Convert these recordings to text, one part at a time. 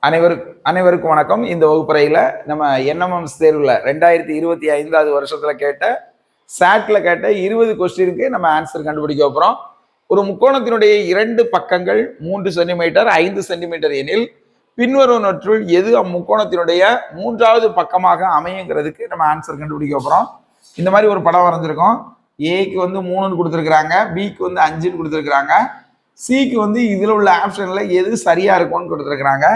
அனைவருக்கும் வணக்கம். இந்த வகுப்பறையில் நம்ம என்எம்எம்ஸ் தேர்வில் 2025 வருஷத்தில் கேட்ட சாட்ல கேட்ட 20 கொஸ்டினுக்கு நம்ம ஆன்சர் கண்டுபிடிக்க போகிறோம். ஒரு முக்கோணத்தினுடைய 2 பக்கங்கள் 3 சென்டிமீட்டர் 5 சென்டிமீட்டர் எனில் பின்வருவனற்றுள் எது அம்முக்கோணத்தினுடைய 3வது பக்கமாக அமையுங்கிறதுக்கு நம்ம ஆன்சர் கண்டுபிடிக்க போகிறோம். இந்த மாதிரி ஒரு படம் வரைஞ்சிருக்கோம். ஏக்கு வந்து 3ன்னு கொடுத்துருக்குறாங்க, பிக்கு வந்து 5ன்னு கொடுத்துருக்குறாங்க, சிக்கு வந்து இதில் உள்ள ஆப்ஷனில் எது சரியாக இருக்கும்னு கொடுத்துருக்குறாங்க.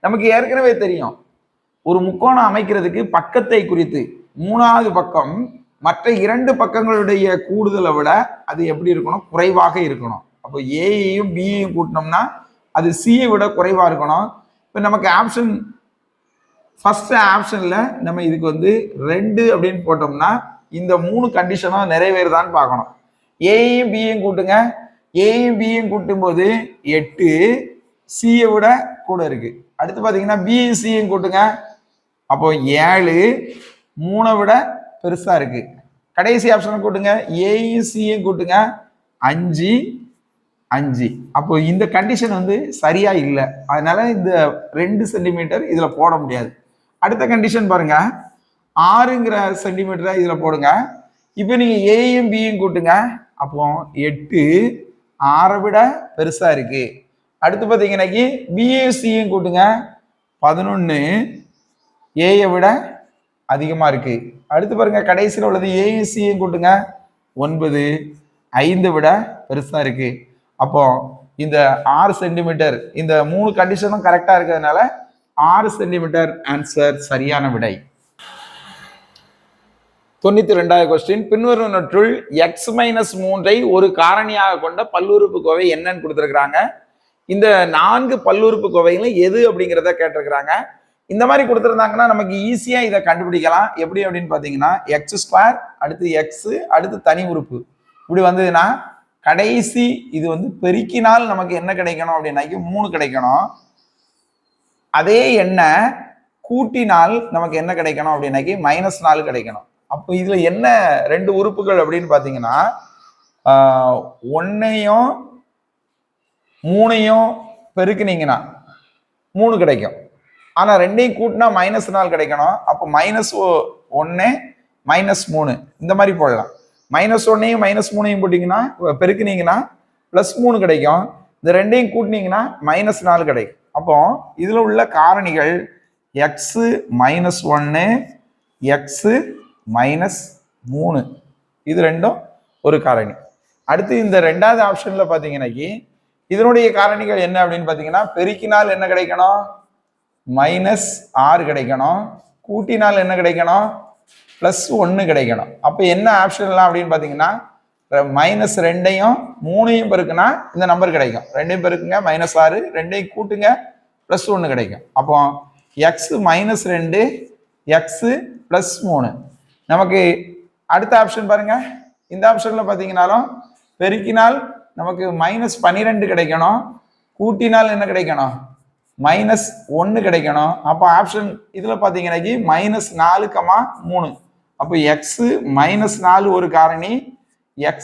நமக்கு ஏற்கனவே தெரியும், ஒரு முக்கோணம் அமைக்கிறதுக்கு பக்கத்தை குறித்து 3வது பக்கம் மற்ற 2 பக்கங்களுடைய கூடுதலை விட அது எப்படி இருக்கணும்? குறைவாக இருக்கணும். அப்போ ஏயையும் பியையும் கூட்டினோம்னா அது சியை விட குறைவாக இருக்கணும். இப்போ நமக்கு ஆப்ஷன் ஃபர்ஸ்ட் ஆப்ஷனில் நம்ம இதுக்கு வந்து 2 அப்படின்னு போட்டோம்னா இந்த 3 கண்டிஷனும் நிறைவேறுதான்னு பார்க்கணும். ஏயையும் பியையும் கூட்டுங்க. ஏயும் பியும் கூட்டும் போது 8, சியை விட கூட இருக்கு. அடுத்து பார்த்தீங்கன்னா பியும் சியும் கூட்டுங்க, அப்போ 7, 3 விட பெருசா இருக்கு. கடைசி ஆப்ஷனை கூட்டுங்க, ஏயும் சியும் கூட்டுங்க, 5, 5. அப்போ இந்த கண்டிஷன் வந்து சரியா இல்லை, அதனால இந்த 2 சென்டிமீட்டர் இதுல போட முடியாது. அடுத்த கண்டிஷன் பாருங்க, 6ங்கிற சென்டிமீட்டரை இதுல போடுங்க. இப்போ நீங்க ஏயும் பியும் கூட்டுங்க, அப்போ 8 6 விட பெருசா இருக்கு. அடுத்து பார்த்தீங்கன்னாக்கி பிஎஸ்சியும் கூட்டுங்க, 11 ஏயை விட அதிகமா இருக்கு. அடுத்து பாருங்க, கடைசியில் உள்ளது ஏஎஸ்சியும் கூட்டுங்க, 9 5 விட பெருசா இருக்கு. அப்போ இந்த 6 சென்டிமீட்டர், இந்த 3 கண்டிஷனும் கரெக்டா இருக்கிறதுனால 6 சென்டிமீட்டர் ஆன்சர் சரியான விடை. 92வது கொஸ்டின், பின்வருவனற்றுள் x-3 ஒரு காரணியாக கொண்ட பல்லுறுப்புக்கோவை என்னன்னு கொடுத்துருக்குறாங்க. இந்த 4 பல்லுறுப்புக்கோவைகளும் எது அப்படிங்கிறத கேட்டிருக்கிறாங்க. இந்த மாதிரி கொடுத்துருந்தாங்கன்னா நமக்கு ஈஸியா இதை கண்டுபிடிக்கலாம். எப்படி அப்படின்னு பார்த்தீங்கன்னா, x², அடுத்து எக்ஸ், அடுத்து தனி உறுப்பு இப்படி வந்ததுன்னா கடைசி இது வந்து பெருக்கினால் நமக்கு என்ன கிடைக்கணும் அப்படின்னாக்கி 3 கிடைக்கணும். அதே எண்ணை கூட்டினால் நமக்கு என்ன கிடைக்கணும் அப்படின்னாக்கி -4 கிடைக்கணும். அப்போ இதுல என்ன 2 உறுப்புகள் அப்படின்னு பாத்தீங்கன்னா, 1ஐயும் 3ஐயும் பெருக்குனீங்கன்னா 3 கிடைக்கும். ஆனா 2ஐயும் கூட்டினா -4 கிடைக்கணும். அப்போ -1 -3 இந்த மாதிரி போடலாம். -1ஐயும் -3ஐயும் போட்டீங்கன்னா பெருக்குனீங்கன்னா +3 கிடைக்கும். இந்த 2ஐயும் கூட்டினீங்கன்னா -4 கிடைக்கும். அப்போ இதுல உள்ள காரணிகள் x -1 x -3 இது ரெண்டும் ஒரு காரணி. அடுத்து இந்த 2வது ஆப்ஷன்ல பாத்தீங்கன்னாக்கி இதனுடைய காரணிகள் என்ன அப்படின்னு பாத்தீங்கன்னா, பெருக்கினால் என்ன கிடைக்கணும்? -6 கிடைக்கணும். கூட்டினால் என்ன கிடைக்கணும்? +1 கிடைக்கணும். அப்ப என்ன ஆப்ஷன்லாம் அப்படின்னு பாத்தீங்கன்னா, -2ஐயும் 3ஐயும் பெருக்குனா இந்த நம்பர் கிடைக்கும். 2ஐயும் பெருக்குங்க -6, 2ஐயும் கூட்டுங்க +1 கிடைக்கும். அப்போ x -2 x +3. நமக்கு அடுத்த ஆப்ஷன் பாருங்க, இந்த ஆப்ஷன்ல பாத்தீங்கன்னாலும் பெருக்கினால் நமக்கு -12 கிடைக்கணும். கூட்டினால் என்ன கிடைக்கணும்? -1 கிடைக்கணும். அப்போ ஆப்ஷன் இதுல பாத்தீங்கன்னாக்கி -4, 3. அப்போ x -4 ஒரு காரணி, x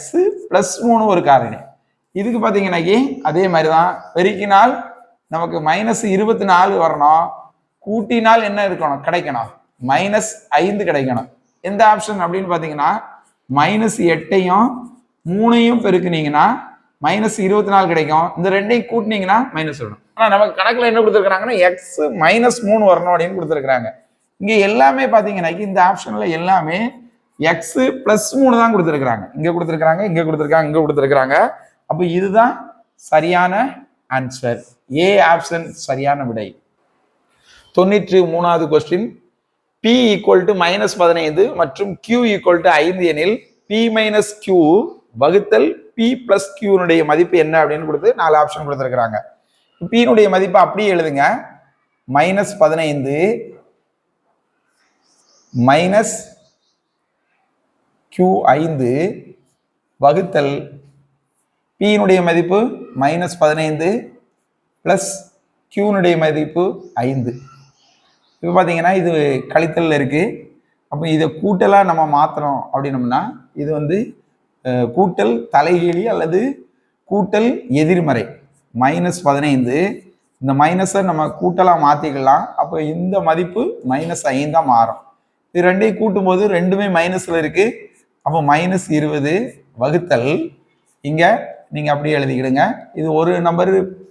+3 ஒரு காரணி. இதுக்கு பாத்தீங்கன்னாக்கி அதே மாதிரிதான், பெருக்கினால் நமக்கு -24 வரணும். கூட்டினால் என்ன இருக்கணும்? கிடைக்கணும் -5 கிடைக்கணும். எந்த ஆப்ஷன் அப்படின்னு பாத்தீங்கன்னா, -8ஐயும் 3ஐயும் பெருக்குனீங்கன்னா -24 கிடைக்கும். இந்த 2ஐயும் கூட்டினீங்கன்னா -1. ஆனா நமக்கு கணக்குல என்ன கொடுத்துருக்காங்கன்னா, x -3 வரணும் அப்படின்னு கொடுத்துருக்காங்க. இங்க எல்லாமே பாத்தீங்கன்னா இந்த ஆப்ஷன்ல எல்லாமே x +3 தான் கொடுத்துருக்காங்க. இங்க கொடுத்துருக்காங்க, இங்க கொடுத்துருக்காங்க, இங்க கொடுத்துருக்காங்க. அப்ப இதுதான் சரியான ஆன்சர். ஏ ஆப்ஷன் சரியான விடை. 93வது கொஸ்டின், P = -15 மற்றும் Q = 5 எனில் P - Q வகுத்தல் P + Q னுடைய மதிப்பு என்ன அப்படின்னு கொடுத்து 4 ஆப்ஷன் கொடுத்துருக்காங்க. P னுடைய மதிப்பு அப்படியே எழுதுங்க, -15 -Q5 வகுத்தல் P னுடைய மதிப்பு -15 + Q னுடைய மதிப்பு 5. இப்போ பார்த்தீங்கன்னா இது கழித்தல் இருக்கு. அப்போ இதை கூட்டலாக நம்ம மாற்றணும் அப்படின்னோம்னா இது வந்து கூட்டல் தலைகீழி அல்லது கூட்டல் எதிர்மறை. -15 இந்த மைனஸை நம்ம கூட்டலாம் மாற்றிக்கலாம். அப்போ இந்த மதிப்பு -5 மாறும். இது ரெண்டையும் கூட்டும் போது ரெண்டுமே மைனஸில் இருக்குது. அப்போ -20 வகுத்தல் இங்கே நீங்கள் அப்படியே எழுதிக்கிடுங்க. இது ஒரு நம்பர்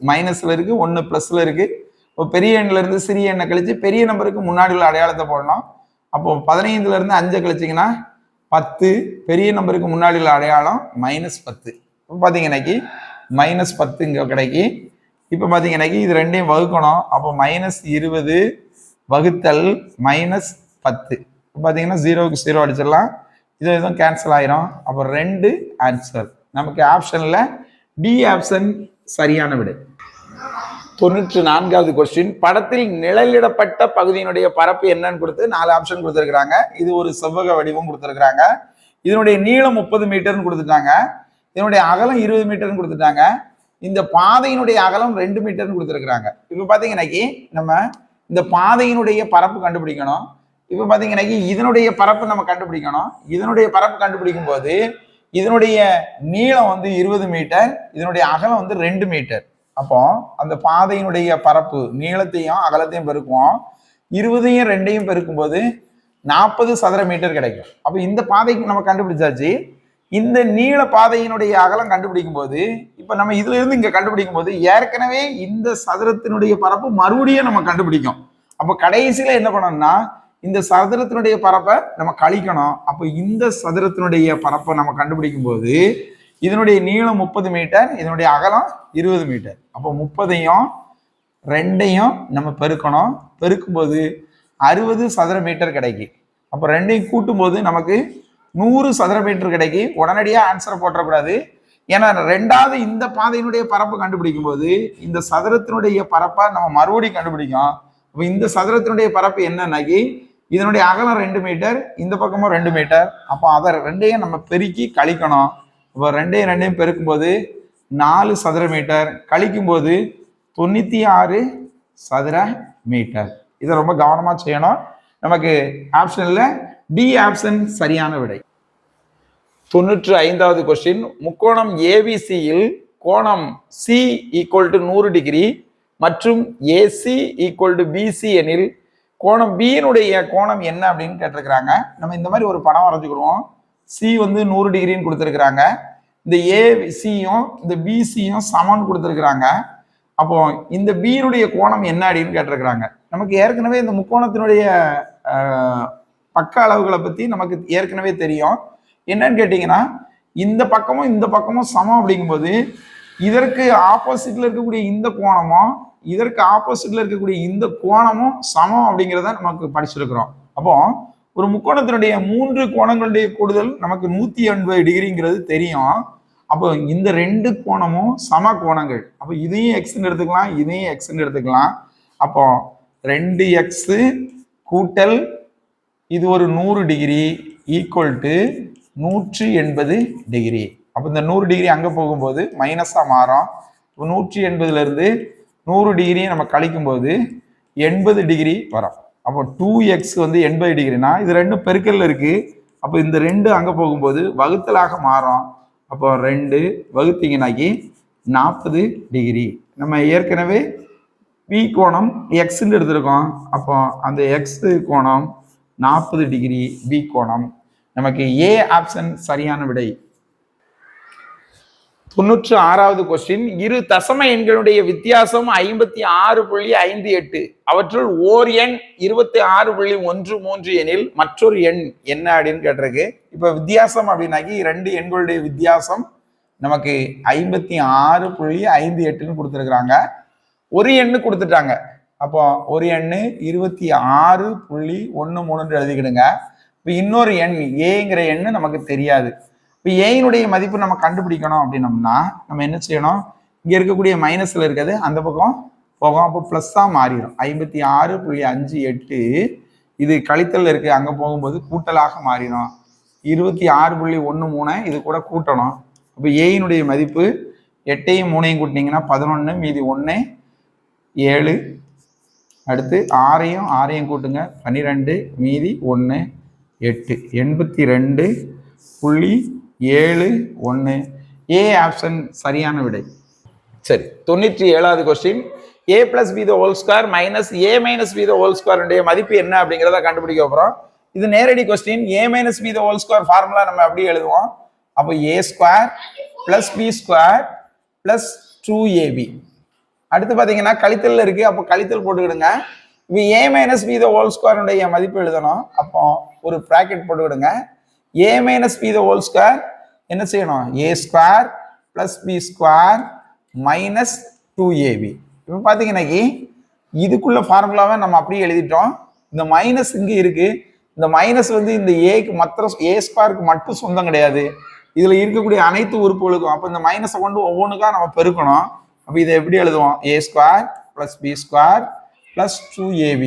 மைனஸில் இருக்குது, ஒன்று ப்ளஸில் இருக்குது. இப்போ பெரிய எண்ணிலேருந்து சிறிய எண்ணை கழித்து பெரிய நம்பருக்கு முன்னாடி உள்ள அடையாளத்தை போடணும். அப்போ 15லேருந்து 5 கழிச்சிங்கன்னா 10, பெரிய நம்பருக்கு முன்னாடி உள்ள அடையாளம் -10. இப்போ பார்த்தீங்கன்னாக்கி -10 இங்கே கிடைக்கி. இப்போ பார்த்தீங்கன்னாக்கி இது ரெண்டையும் வகுக்கணும். அப்போ -20 வகுத்தல் -10. இப்போ பார்த்தீங்கன்னா 0க்கு 0 அடிச்சிடலாம். இதுவும் கேன்சல் ஆயிரும். அப்போ 2 ஆன்சர். நமக்கு ஆப்ஷனில் டி ஆப்ஷன் சரியான விடை. 94வது கொஸ்டின். படத்தில் நிழலிடப்பட்ட பகுதியினுடைய பரப்பு என்னன்னு கொடுத்து 4 ஆப்ஷன் கொடுத்துருக்காங்க. இது ஒரு செவ்வக வடிவம் கொடுத்துருக்காங்க. இதனுடைய நீளம் 30 மீட்டர்னு கொடுத்துட்டாங்க. இதனுடைய அகலம் 20 மீட்டர்னு கொடுத்துட்டாங்க. இந்த பாதையினுடைய அகலம் 2 மீட்டர்னு கொடுத்துருக்காங்க. இப்போ பார்த்தீங்கன்னாக்கி நம்ம இந்த பாதையினுடைய பரப்பு கண்டுபிடிக்கணும். இப்போ பார்த்தீங்கன்னாக்கி இதனுடைய பரப்பு நம்ம கண்டுபிடிக்கணும். இதனுடைய பரப்பு கண்டுபிடிக்கும் போது இதனுடைய நீளம் 20 மீட்டர், இதனுடைய அகலம் 2 மீட்டர். அப்போ அந்த பாதையினுடைய பரப்பு நீளத்தையும் அகலத்தையும் பெருக்குவோம். 20யும் 2யும் பெருக்கும்போது 40 சதுர மீட்டர் கிடைக்கும். அப்போ இந்த பாதைக்கு நம்ம கண்டுபிடிச்சாச்சு. இந்த நீள பாதையினுடைய அகலம் கண்டுபிடிக்கும் போது இப்போ நம்ம இதுல இருந்து இங்க கண்டுபிடிக்கும் போது ஏற்கனவே இந்த சதுரத்தினுடைய பரப்பு மறுபடியும் நம்ம கண்டுபிடிக்கும். அப்போ கடைசியில என்ன பண்ணணும்னா இந்த சதுரத்தினுடைய பரப்பை நம்ம கழிக்கணும். அப்போ இந்த சதுரத்தினுடைய பரப்பை நம்ம கண்டுபிடிக்கும் போது இதனுடைய நீளம் 30 மீட்டர், இதனுடைய அகலம் 20 மீட்டர். அப்போ 30யும் 2யும் நம்ம பெருக்கணும். பெருக்கும்போது 60 சதுர மீட்டர் கிடைக்கும். அப்போ 2யும் கூட்டும் போது நமக்கு 100 சதுர மீட்டர் கிடைக்கும். உடனடியாக ஆன்சரை போட்டக்கூடாது. ஏன்னா ரெண்டாவது இந்த பாதையினுடைய பரப்பு கண்டுபிடிக்கும் போது இந்த சதுரத்தினுடைய பரப்பை நம்ம மறுபடியும் கண்டுபிடிக்கும். அப்போ இந்த சதுரத்தினுடைய பரப்பு என்னன்னாக்கி இதனுடைய அகலம் 2 மீட்டர், இந்த பக்கமும் 2 மீட்டர். அப்போ அதை ரெண்டையும் நம்ம பெருக்கி கழிக்கணும். இப்போ 2யும் பெருக்கும்போது 4 சதுர மீட்டர், கழிக்கும் போது 96 சதுர மீட்டர். இதை ரொம்ப கவனமாக செய்யணும். நமக்கு ஆப்ஷனில் டி ஆப்ஷன் சரியான விடை. 95வது கொஸ்டின். முக்கோணம் ஏபிசியில் கோணம் சி ஈக்குவல் டு 100 டிகிரி மற்றும் ஏசி ஈக்குவல் டு பிசி எனில் கோணம் பியினுடைய கோணம் என்ன அப்படின்னு கேட்டிருக்கிறாங்க. நம்ம இந்த மாதிரி ஒரு படம் வரைஞ்சுக்கிடுவோம். சி 100 டிகிரின்னு கொடுத்துருக்குறாங்க. இந்த ஏசியும் இந்த பிசியும் சமன்னு கொடுத்துருக்குறாங்க. அப்போ இந்த பியினுடைய கோணம் என்ன அப்படின்னு கேட்டிருக்கிறாங்க. நமக்கு ஏற்கனவே இந்த முக்கோணத்தினுடைய பக்க அளவுகளை பற்றி நமக்கு ஏற்கனவே தெரியும். என்னன்னு கேட்டிங்கன்னா இந்த பக்கமும் இந்த பக்கமும் சமம் அப்படிங்கும்போது இதற்கு ஆப்போசிட்ல இருக்கக்கூடிய இந்த கோணமும் இதற்கு ஆப்போசிட்ல இருக்கக்கூடிய இந்த கோணமும் சமம் அப்படிங்கிறத நமக்கு படிச்சிருக்கிறோம். அப்போ ஒரு முக்கோணத்தினுடைய 3 கோணங்களுடைய கூடுதல் நமக்கு 180 டிகிரிங்கிறது தெரியும். அப்போ இந்த 2 கோணமும் சம கோணங்கள். அப்போ இதையும் எக்ஸ்ன்னு எடுத்துக்கலாம், இதையும் எக்ஸ்ன்னு எடுத்துக்கலாம். அப்போ 2x கூட்டல் இது ஒரு 100 டிகிரி ஈக்குவல் டு 180 டிகிரி. அப்போ இந்த 100 டிகிரி அங்கே போகும்போது மைனஸாக மாறும். 180லேருந்து 100 டிகிரியை நம்ம கழிக்கும் போது 80 டிகிரி வரும். அப்போ 2x 80 டிகிரினா இது ரெண்டும் பெருக்கல்ல இருக்கு. அப்போ இந்த 2 அங்கே போகும்போது வகுத்தலாக மாறும். அப்போ 2 வகுத்தீங்கன்னாக்கி 40 டிகிரி. நம்ம ஏற்கனவே பி கோணம் எக்ஸ்ன்னு எடுத்திருக்கோம். அப்போ அந்த எக்ஸ் கோணம் 40 டிகிரி பி கோணம். நமக்கு ஏ ஆப்ஷன் சரியான விடை. 96வது கொஸ்டின். இரு தசம எண்களுடைய வித்தியாசம் 56.58. அவற்றுள் ஓர் எண் 26.13 எனில் மற்றொரு எண் என்ன அப்படின்னு கேட்டிருக்கு. இப்போ வித்தியாசம் அப்படின்னாக்கி 2 எண்களுடைய வித்தியாசம் நமக்கு 56.58ன்னு கொடுத்துருக்குறாங்க. ஒரு எண்ணு கொடுத்துட்டாங்க. அப்போ ஒரு எண்ணு 26.13 எழுதிக்கிடுங்க. இப்போ இன்னொரு எண் ஏங்கிற எண்ணு நமக்கு தெரியாது. இப்போ ஏயினுடைய மதிப்பு நம்ம கண்டுபிடிக்கணும் அப்படின்னம்னா நம்ம என்ன செய்யணும், இங்கே இருக்கக்கூடிய மைனஸில் இருக்கிறது அந்த பக்கம் போகும். அப்போ ப்ளஸ்ஸாக மாறிடும். 56.58 இது கழித்தல் இருக்குது, அங்கே போகும்போது கூட்டலாக மாறிடும். 26.13 இது கூட கூட்டணும். அப்போ ஏயினுடைய மதிப்பு 8யும் 3யும் கூட்டினீங்கன்னா 11, மீதி 1 7. அடுத்து 6யும் கூட்டுங்க 12, மீதி 1 8. 82.71. ஏ ஆப்ஷன் சரியான விடை. சரி, 97வது question. a plus b the whole square minus a minus b the whole square உடைய மதிப்பு என்ன அப்படிங்கறத கண்டுபிடிக்க போறோம். இது நேரடி question. a minus b the whole square formula நம்ம அப்படியே எழுதுவோம். அப்போ a square plus b square plus 2ab. அடுத்து பாத்தீங்கன்னா கழித்தல்ல இருக்கு, அப்போ கழித்தல் போட்டுக்கிடுங்க. இப்போ a minus b the whole square உடைய மதிப்பு எழுதணும். அப்போ ஒரு bracket போட்டுக்கிடுங்க. a minus b the whole square என்ன செய்யணும்? a square plus b square minus 2ab. இப்போ பாத்தீங்கன்னா இதுக்குள்ள ஃபார்முலாவை நம்ம அப்படியே எழுதிட்டோம். இந்த மைனஸ் இங்க இருக்கு. இந்த மைனஸ் வந்து இந்த ஏக்கு மற்ற ஏ ஸ்கொயருக்கு மட்டும் சொந்தம் கிடையாது, இதுல இருக்கக்கூடிய அனைத்து உறுப்புகளுக்கும். அப்போ இந்த மைனஸை கொண்டு ஒவ்வொன்றுக்கா நம்ம பெருக்கணும். அப்போ இதை எப்படி எழுதுவோம்? a square plus B square plus 2ab.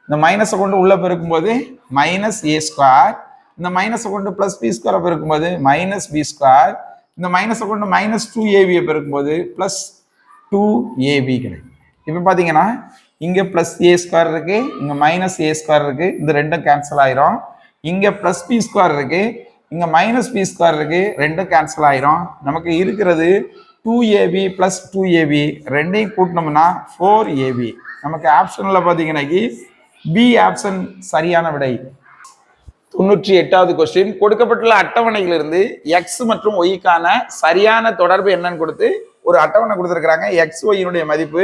இந்த மைனஸை கொண்டு உள்ள பெருக்கும்போது மைனஸ் a ஸ்கொயர், இந்த மைனஸை கொண்டு பிளஸ் பி ஸ்கொயரை பெருக்கும்போது மைனஸ் பி ஸ்கொயர், இந்த மைனஸை கொண்டு மைனஸ் 2ab பெருக்கும்போது பிளஸ் 2ab கிடைக்கும். இப்போ பார்த்தீங்கன்னா இங்கே பிளஸ் ஏ ஸ்கொயர் இருக்கு, இங்கே மைனஸ் ஏ ஸ்கொயர் இருக்கு, இந்த ரெண்டும் கேன்சல் ஆயிரும். இங்கே பிளஸ் பி ஸ்கொயர் இருக்கு, இங்கே மைனஸ் பி ஸ்கொயர் இருக்கு, ரெண்டும் கேன்சல் ஆயிரும். நமக்கு இருக்கிறது 2ab பிளஸ் 2ab, ரெண்டையும் கூட்டினோம்னா 4ab. நமக்கு ஆப்ஷனில் பார்த்தீங்கன்னா பி ஆப்ஷன் சரியான விடை. 98வது கொஸ்டின். கொடுக்கப்பட்டுள்ள அட்டவணையிலிருந்து எக்ஸ் மற்றும் ஒய்க்கான சரியான தொடர்பு என்னன்னு கொடுத்து ஒரு அட்டவணை கொடுத்துருக்காங்க. எக்ஸ் ஒய்யினுடைய மதிப்பு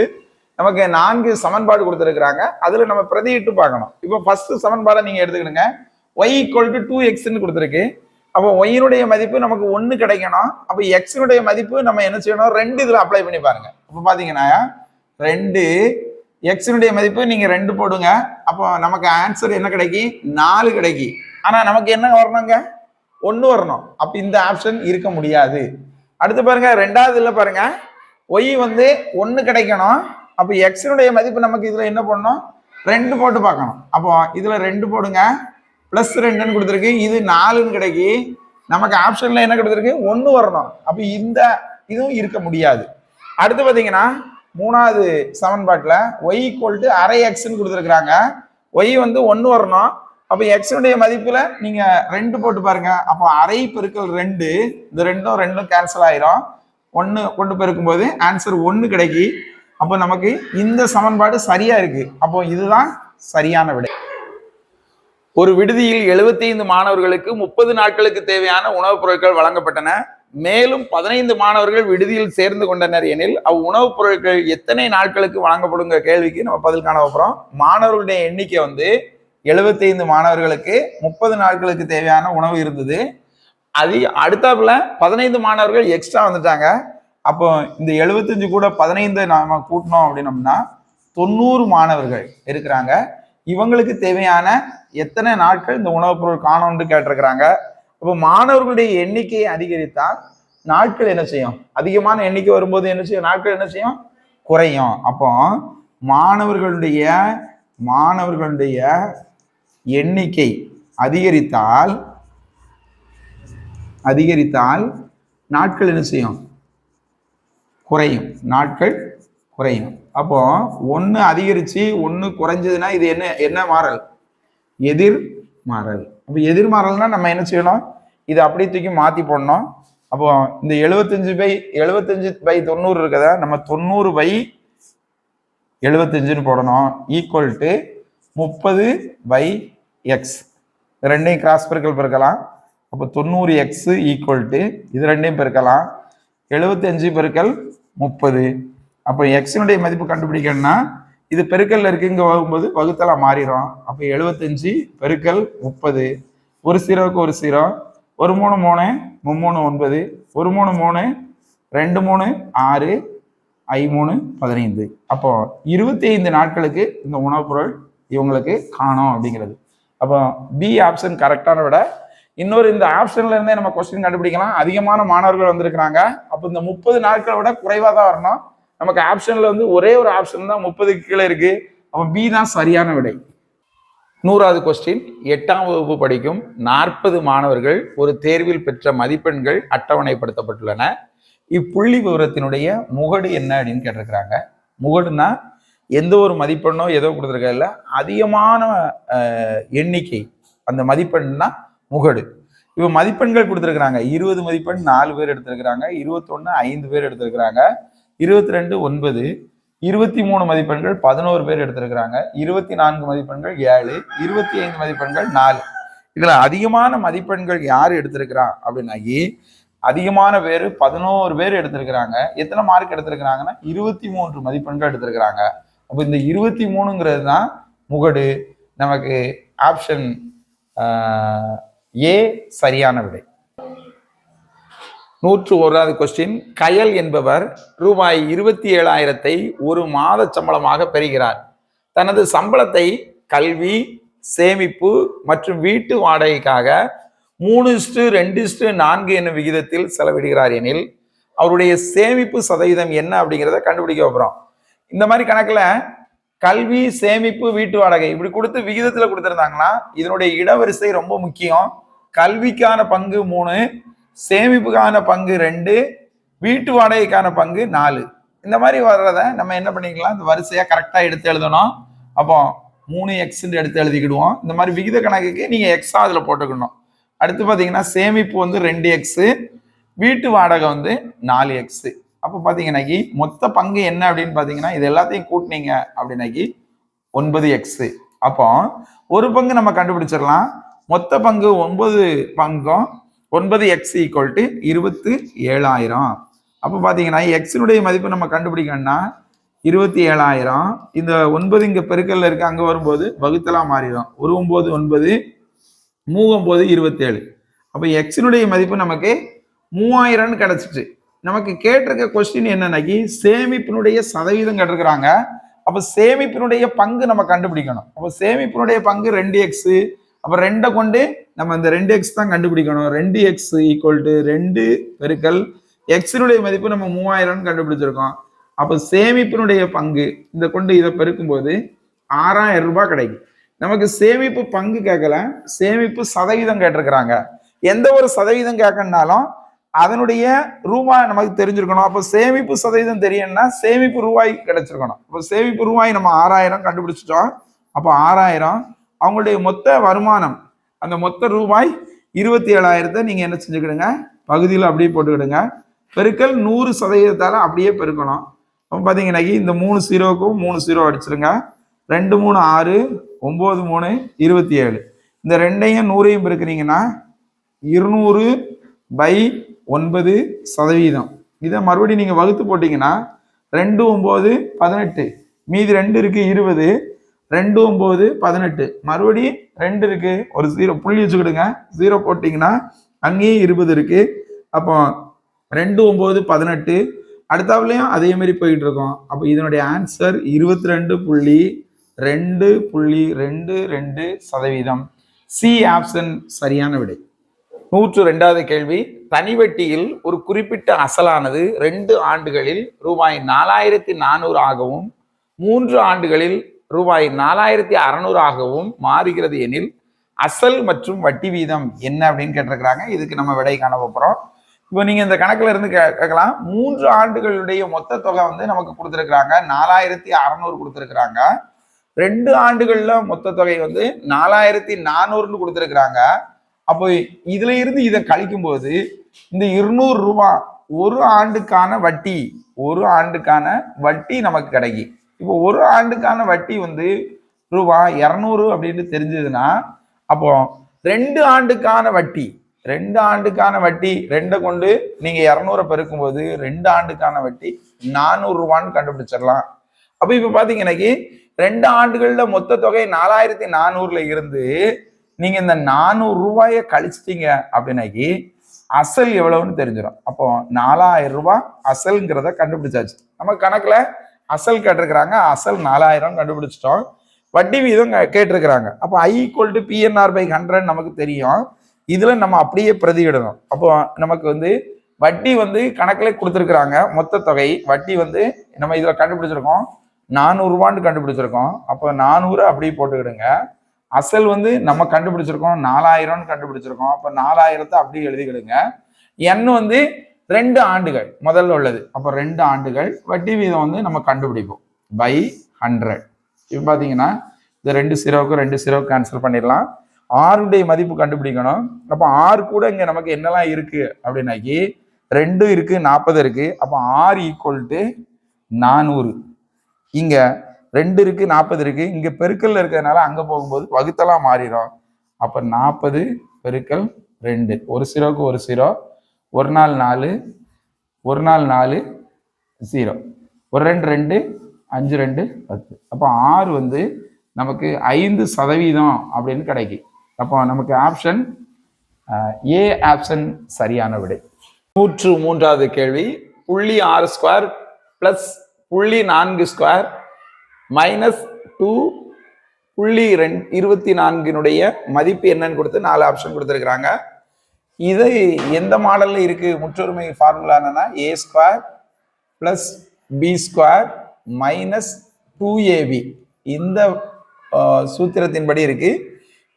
நமக்கு 4 சமன்பாடு கொடுத்துருக்காங்க. அதுல நம்ம பிரதியிட்டு பார்க்கணும். இப்போ ஃபர்ஸ்ட் சமன்பாடை நீங்க எடுத்துக்கிடுங்க. ஒய் ஈக்குவல் டு 2xன்னு கொடுத்துருக்கு. அப்போ ஒய்யினுடைய மதிப்பு நமக்கு 1 கிடைக்கணும். அப்போ எக்ஸினுடைய மதிப்பு நம்ம என்ன செய்யணும்? 2 இதுல அப்ளை பண்ணி பாருங்க. அப்போ பாத்தீங்கன்னா 2 எக்ஸினுடைய மதிப்பு நீங்க 2 போடுங்க. அப்போ நமக்கு ஆன்சர் என்ன கிடைக்கும்? 4 கிடைக்கும். ஆனா நமக்கு என்ன வரணுங்க? 1 வரணும். அப்ப இந்த ஆப்ஷன் இருக்க முடியாது. அடுத்து பாருங்க, ரெண்டாவது இல்ல பாருங்க, ஒய் வந்து 1 கிடைக்கணும். அப்ப எக்ஸினுடைய மதிப்பு நமக்கு இதுல என்ன பண்ணணும்? 2 போட்டு பார்க்கணும். அப்போ இதுல 2 போடுங்க, பிளஸ் 2ன்னு கொடுத்துருக்கு. இது 4ன்னு கிடைக்கி. நமக்கு ஆப்ஷன்ல என்ன கொடுத்துருக்கு? 1 வரணும். அப்ப இந்த இதுவும் இருக்க முடியாது. அடுத்து பாத்தீங்கன்னா மூணாவது சமன்பாட்டுல ஒய் ஈக்குவல் டு அரை எக்ஸ்ன்னு கொடுத்துருக்காங்க. ஒய் வந்து 1 வரணும். அப்ப எக்ஸினுடைய மதிப்புல நீங்க 2 போட்டு பாருங்க. அப்போ அரை பெருக்கல் 2, இந்த ரெண்டும் கேன்சல் ஆயிரும். 1 கொண்டு பெருக்கும் போது ஆன்சர் 1 கிடைக்கி. அப்போ நமக்கு இந்த சமன்பாடு சரியா இருக்கு. அப்போ இதுதான் சரியான விடை. ஒரு விடுதியில் 75 மாணவர்களுக்கு 30 நாட்களுக்கு தேவையான உணவுப் பொருட்கள் வழங்கப்பட்டன. மேலும் 15 மாணவர்கள் விடுதியில் சேர்ந்து கொண்டனர் எனில் உணவுப் பொருட்கள் எத்தனை நாட்களுக்கு வழங்கப்படுங்கிற கேள்விக்கு நம்ம பதில் காண போறோம். மாணவர்களுடைய எண்ணிக்கை வந்து 75 மாணவர்களுக்கு 30 நாட்களுக்கு தேவையான உணவு இருந்தது. அது அடுத்தாப்புல 15 மாணவர்கள் எக்ஸ்ட்ரா வந்துட்டாங்க. அப்போ இந்த 75 கூட 15 நாம கூட்டணும் அப்படின்னோம்னா 90 மாணவர்கள் இருக்கிறாங்க. இவங்களுக்கு தேவையான எத்தனை நாட்கள் இந்த உணவுப் பொருள் காணும்னு கேட்டிருக்கிறாங்க. அப்போ மாணவர்களுடைய எண்ணிக்கையை அதிகரித்தால் நாட்கள் என்ன செய்யும்? அதிகமான எண்ணிக்கை வரும்போது என்ன செய்யும்? நாட்கள் என்ன செய்யும்? குறையும். அப்போ மாணவர்களுடைய எண்ணிக்கை அதிகரித்தால் நாட்கள் என்ன செய்யும்? குறையும். நாட்கள் குறையும். அப்போ 1 அதிகரிச்சு 1 குறைஞ்சதுன்னா இது என்ன மாறல்? எதிர் மாறல். அப்போ எதிர்மாறல்னா நம்ம என்ன செய்யணும்? இது அப்படியே தூக்கி மாத்தி போடணும். அப்போ இந்த 75/90 இருக்கதா நம்ம 90/75 போடணும். Equal to 30/x. ரெண்டையும் கிராஸ் பெருக்கலாம். அப்போ 90x ஈக்குவல் டு இது ரெண்டையும் பெருக்கலாம் 75/30. அப்போ எக்ஸினுடைய மதிப்பு கண்டுபிடிக்கணும்னா இது பெருக்கல்ல இருக்கு, இங்க வகும்போது வகுத்தலா மாறிடும். அப்போ 75/30. ஒரு 0க்கு ஒரு 0, 1 3 3 3 9, 1 3 3 2 3 6, 5 3 15. அப்போ 25 நாட்களுக்கு இந்த உணவுப் பொருள் இவங்களுக்கு காணும் அப்படிங்கிறது. அப்போ பி ஆப்ஷன் கரெக்டான விட. இன்னொரு இந்த ஆப்ஷன்ல இருந்தே நம்ம கொஸ்டின் கண்டுபிடிக்கலாம். அதிகமான மாணவர்கள் வந்திருக்கிறாங்க. அப்போ இந்த 30 நாட்களை விட குறைவா தான் வரணும். நமக்கு ஆப்ஷன்ல வந்து ஒரே ஒரு ஆப்ஷன் தான் 30க்கு கீழே இருக்கு. அப்போ பி தான் சரியான விடை. 100வது கொஸ்டின். 8ஆம் வகுப்பு படிக்கும் 40 மாணவர்கள் ஒரு தேர்வில் பெற்ற மதிப்பெண்கள் அட்டவணைப்படுத்தப்பட்டுள்ளன. இப்புள்ளி விவரத்தினுடைய முகடு என்ன அப்படின்னு கேட்டிருக்கிறாங்க. முகடுனா எந்த ஒரு மதிப்பெண்ணோ ஏதோ கொடுத்துருக்கல அதிகமான எண்ணிக்கை, அந்த மதிப்பெண்னா முகடு. இப்போ மதிப்பெண்கள் கொடுத்துருக்குறாங்க. 20 மதிப்பெண் 4 பேர் எடுத்திருக்கிறாங்க, 21 5 பேர் எடுத்திருக்கிறாங்க, 22 9, 23 மதிப்பெண்கள் 11 பேர் எடுத்திருக்கிறாங்க. 24 மதிப்பெண்கள் 7, 25 மதிப்பெண்கள் 4. இதுல அதிகமான மதிப்பெண்கள் யார் எடுத்திருக்கிறா அப்படின்னாக்கி அதிகமான பேர் 11 பேர் எடுத்திருக்கிறாங்க. எத்தனை மார்க் எடுத்திருக்கிறாங்கன்னா 23 மதிப்பெண்கள் எடுத்திருக்கிறாங்க. அப்போ இந்த 23ங்கிறது தான் முகடு. நமக்கு ஆப்ஷன் ஏ சரியான விடை. 101வது கொஸ்டின். கயல் என்பவர் ரூபாய் 27,000 ஒரு மாத சம்பளமாக பெறுகிறார். தனது சம்பளத்தை கல்வி, சேமிப்பு மற்றும் வீட்டு வாடகைக்காக 3:2:4 என்னும் விகிதத்தில் செலவிடுகிறார் எனில் அவருடைய சேமிப்பு சதவீதம் என்ன அப்படிங்கிறத கண்டுபிடிக்க போறோம். இந்த மாதிரி கணக்குல கல்வி, சேமிப்பு, வீட்டு வாடகை இப்படி கொடுத்து விகிதத்துல கொடுத்திருந்தாங்கன்னா இதனுடைய இடவரிசை ரொம்ப முக்கியம். கல்விக்கான பங்கு 3, சேமிப்புக்கான பங்கு 2, வீட்டு வாடகைக்கான பங்கு 4. இந்த மாதிரி வர்றத நம்ம என்ன பண்ணிக்கலாம், இந்த வரிசையா கரெக்டா எடுத்து எழுதணும். அப்போ 3x எடுத்து எழுதிக்கிடுவோம். இந்த மாதிரி விகித கணக்குக்கு நீங்க எக்ஸா அதுல போட்டுக்கணும். அடுத்து பாத்தீங்கன்னா சேமிப்பு வந்து 2x, வீட்டு வாடகை வந்து 4x. அப்போ பாத்தீங்கன்னாக்கி மொத்த பங்கு என்ன அப்படின்னு பாத்தீங்கன்னா இது எல்லாத்தையும் கூட்டினீங்க அப்படின்னாக்கி 9x. அப்போ ஒரு பங்கு நம்ம கண்டுபிடிச்சிடலாம். மொத்த பங்கு 9 பங்கும் 9x = 27,000. அப்போ பாத்தீங்கன்னா எக்ஸினுடைய மதிப்பு நம்ம கண்டுபிடிக்கணும்னா 27,000. இந்த 9 இங்க பெருக்கல்ல இருக்கு, அங்க வரும்போது வகுத்தலா மாறிடும். 1 9 9, 3 9 27. அப்போ எக்ஸினுடைய மதிப்பு நமக்கு 3000 கிடைச்சிட்டு. நமக்கு கேட்டிருக்க கொஸ்டின் என்னன்னாக்கி சேமிப்பினுடைய சதவீதம் கேட்டிருக்கிறாங்க. அப்போ சேமிப்பினுடைய பங்கு நம்ம கண்டுபிடிக்கணும். அப்போ சேமிப்பினுடைய பங்கு 2x. அப்போ 2 கொண்டு நம்ம இந்த 2x தான் கண்டுபிடிக்கணும். 2x = 2 பெருக்கல் எக்ஸினுடைய மதிப்பு நம்ம 3000 கண்டுபிடிச்சிருக்கோம். அப்போ சேமிப்பினுடைய பங்கு இந்த கொண்டு இதை பெருக்கும் போது 6,000 ரூபாய் கிடைக்கும். நமக்கு சேமிப்பு பங்கு கேட்கல, சேமிப்பு சதவீதம் கேட்டிருக்கிறாங்க. எந்த ஒரு சதவீதம் கேட்கணும்னாலும் அதனுடைய ரூபாய் நமக்கு தெரிஞ்சிருக்கணும். அப்போ சேமிப்பு சதவீதம் தெரியணும்னா சேமிப்பு ரூபாய் கிடைச்சிருக்கணும். அப்போ சேமிப்பு ரூபாய் நம்ம 6,000 கண்டுபிடிச்சிட்டோம். அப்போ 6,000 அவங்களுடைய மொத்த வருமானம், அந்த மொத்த ரூபாய் 27,000 நீங்க என்ன செஞ்சுக்கிடுங்க, பகுதியில் அப்படியே போட்டுக்கிடுங்க. பெருக்கல் 100% அப்படியே பெருக்கணும். அப்போ பார்த்தீங்கன்னா இந்த 3 0க்கும் 3 0 அடிச்சிருங்க. 2 3 6, 9 3 27. இந்த 2ஐயும் 100ஐயும் பெருக்கிறீங்கன்னா 200/9%. இதை மறுபடியும் நீங்க வகுத்து போட்டீங்கன்னா 2 9 18, மீதி 2 இருக்கு 20, 2 9 18, மறுபடியும் 2 இருக்கு, ஒரு 0 புள்ளி வச்சுக்கிடுங்க. 0 போட்டீங்கன்னா அங்கேயும் 20 இருக்கு. அப்போ 2 9 18. அடுத்தாப்புலையும் அதே மாதிரி போயிட்டு இருக்கோம். அப்போ இதனுடைய ஆன்சர் 22.222%. சி ஆப்ஷன் சரியான விடை. 102வது கேள்வி. தனிவட்டியில் ஒரு குறிப்பிட்ட அசலானது 2 ஆண்டுகளில் ரூபாய் 4,400 ஆகவும் 3 ஆண்டுகளில் ரூபாய் 4,600 ஆகவும் மாறுகிறது எனில் அசல் மற்றும் வட்டி வீதம் என்ன அப்படின்னு கேட்டிருக்கிறாங்க. இதுக்கு நம்ம விடை காண போறோம். இப்போ நீங்க இந்த கணக்குல இருந்து கேட்கலாம், 3 ஆண்டுகளுடைய மொத்த தொகை வந்து நமக்கு கொடுத்துருக்குறாங்க 4,600 கொடுத்துருக்குறாங்க. 2 ஆண்டுகள்ல மொத்த தொகை வந்து 4,400 கொடுத்துருக்குறாங்க. அப்போ இதுல இருந்து இதை கழிக்கும் போது இந்த 200 ரூபாய் ஒரு ஆண்டுக்கான வட்டி நமக்கு கிடைக்கும். இப்போ ஒரு ஆண்டுக்கான வட்டி வந்து ரூபாய் 200 அப்படின்னு தெரிஞ்சதுன்னா அப்போ 2 ஆண்டுக்கான வட்டி 2 கொண்டு நீங்க 200 பெருக்கும் போது 2 ஆண்டுக்கான வட்டி 400 ரூபான்னு கண்டுபிடிச்சிடலாம். அப்ப இப்ப பாத்தீங்கன்னா 2 ஆண்டுகள்ல மொத்த தொகை 4,400ல இருந்து நீங்க இந்த 400 ரூபாயை கழிச்சிட்டீங்க அப்படின்னாக்கி அசல் எவ்வளவுன்னு தெரிஞ்சிடும். அப்போ 4,000 ரூபாய் அசல்ங்கிறத கண்டுபிடிச்சாச்சு. நம்ம கணக்குல அசல் கேட்டிருக்கிறாங்க, அசல் 4,000 கண்டுபிடிச்சிட்டோம். வட்டி வீதம் கேட்டிருக்கிறாங்க. அப்போ I = PNR/100 நமக்கு தெரியும். இதுல நம்ம அப்படியே பிரதியிடணும். அப்போ நமக்கு வந்து வட்டி வந்து கணக்குல கொடுத்துருக்குறாங்க. மொத்த தொகை வட்டி வந்து நம்ம இதுல கண்டுபிடிச்சிருக்கோம் 400 ரூபான்னு கண்டுபிடிச்சிருக்கோம். அப்போ 400 அப்படியே போட்டுக்கிடுங்க. அசல் வந்து நம்ம கண்டுபிடிச்சிருக்கோம் 4,000 கண்டுபிடிச்சிருக்கோம். அப்போ 4,000 அப்படியே எழுதிக்கிடுங்க. எண் வந்து 2 ஆண்டுகள் முதல்ல உள்ளது. அப்போ 2 ஆண்டுகள் வட்டி வீதம் வந்து நம்ம கண்டுபிடிப்போம் /100. இப்போ பாத்தீங்கன்னா இந்த 2 0க்கு 2 0 கேன்சல் பண்ணிடலாம். 6 மதிப்பு கண்டுபிடிக்கணும். அப்போ 6 கூட இங்க நமக்கு என்னெல்லாம் இருக்கு அப்படின்னாக்கி 2 இருக்கு, 40 இருக்கு. அப்போ R = 400. இங்க 2 இருக்கு 40 இருக்கு, இங்க பெருக்கல்ல இருக்கிறதுனால அங்க போகும்போது வகுத்தலா மாறிடும். அப்ப 40 பெருக்கல் 2, ஒரு 0க்கு ஒரு 0, ஒரு நாள் 4, ஒரு நாள் 4, 0, ஒரு 2 2, 5 2 10. அப்போ R வந்து நமக்கு 5% அப்படின்னு கிடைக்கும். அப்போ நமக்கு ஆப்ஷன் ஏ ஆப்ஷன் சரியான விடை. 103வது கேள்வி, 0.6 ஸ்கொயர் பிளஸ் 0.4 மைனஸ் 2.24 மதிப்பு என்னன்னு கொடுத்து 4 ஆப்ஷன் கொடுத்துருக்குறாங்க. இது எந்த மாடல்ல இருக்கு? முற்றொருமை ஃபார்முலா என்னன்னா A square plus B square minus 2ab இந்த சூத்திரத்தின்படி இருக்கு.